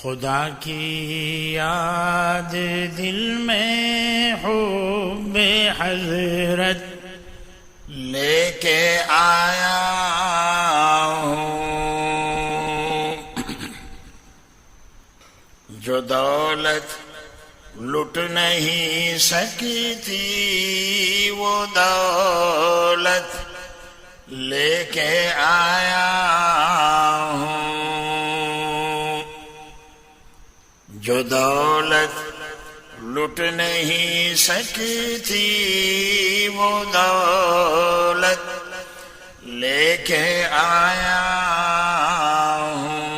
خدا کی یاد دل میں حب حضرت لے کے آیا ہوں، جو دولت لٹ نہیں سکی تھی وہ دولت لے کے آیا ہوں، جو دولت لٹ نہیں سکی تھی وہ دولت لے کے آیا ہوں۔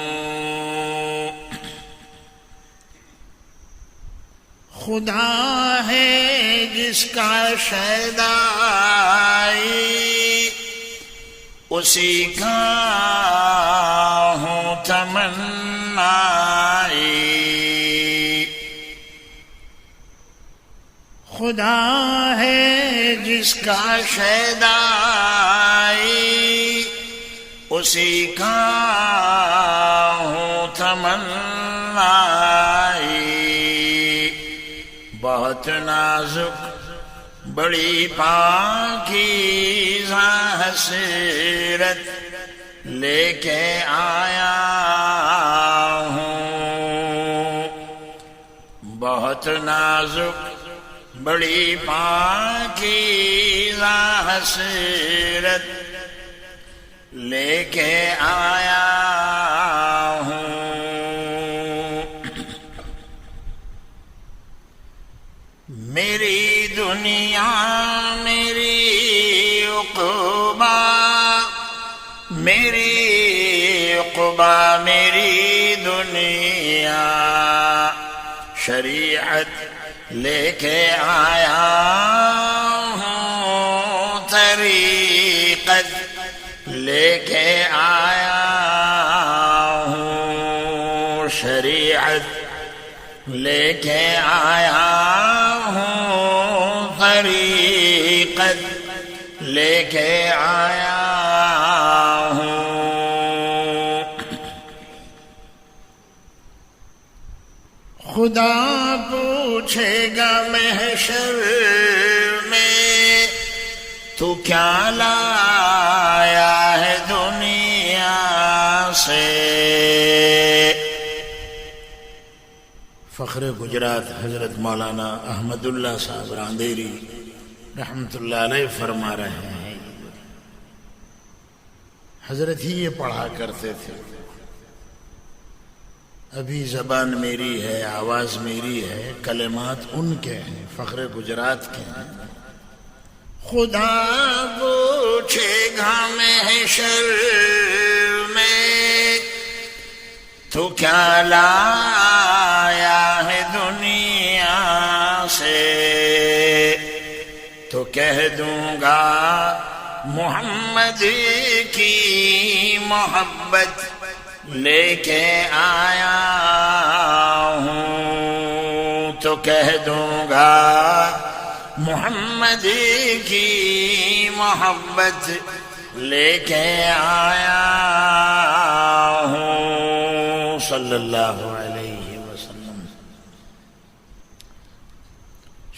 خدا ہے جس کا شیدائی اسی کا ہوں تمنائی، خدا ہے جس کا شیدائی اسی کا ہوں تمنائی، بہت نازک بڑی پاکیزہ حسرت لے کے آیا ہوں، بہت نازک بڑی پاکیزہ حسرت لے کے آیا ہوں۔ میری دنیا میری عقبہ، میری عقبہ میری دنیا، شریعت لے کے آیا ہوں، طریقت لے کے آیا ہوں، شریعت لے کے آیا ہوں، طریقت لے کے آیا ہوں۔ خدا پوچھے گا محشر میں تو کیا لایا ہے دنیا سے، فخر گجرات حضرت مولانا احمد اللہ صاحب راندیری رحمت اللہ علیہ فرما رہے ہیں، حضرت ہی یہ پڑھا کرتے تھے، ابھی زبان میری ہے، آواز میری ہے، کلمات ان کے ہیں، فخر گجرات کے ہیں۔ خدا پوچھے گا محشر میں تو کیا لایا ہے دنیا سے، تو کہہ دوں گا محمد کی محبت لے کے آیا ہوں، تو کہہ دوں گا محمد کی محبت لے کے آیا ہوں، صلی اللہ علیہ وسلم۔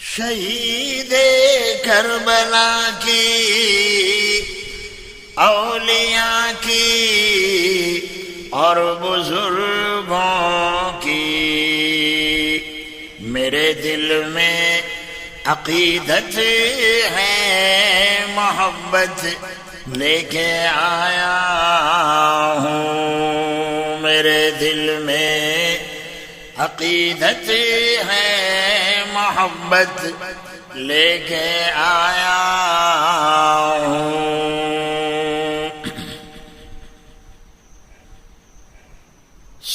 شہید کربلا کی اولیاء کی اور بزرگوں کی میرے دل میں عقیدت ہے، محبت لے کے آیا ہوں، میرے دل میں عقیدت ہے، محبت لے کے آیا ہوں۔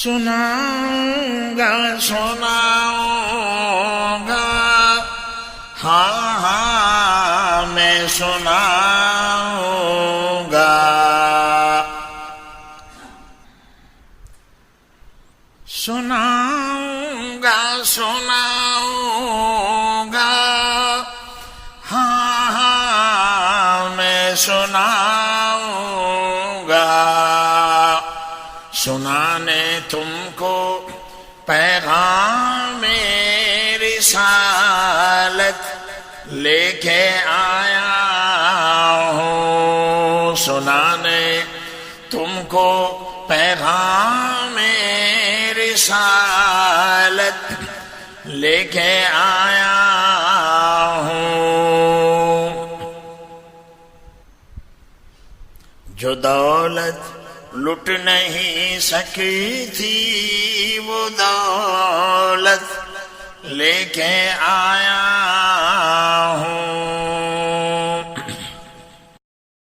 سناؤں گا سناؤں گا، ہاں ہاں میں سناؤں گا، سناؤں گا سناؤں گا، ہاں ہاں میں سناؤں گا، سنانے تم کو پیغام رسالت لے کے آیا ہوں، سنانے تم کو پیغام رسالت لے کے آیا ہوں۔ جو دولت لٹ نہیں سکی تھی وہ دولت لے کے آیا ہوں،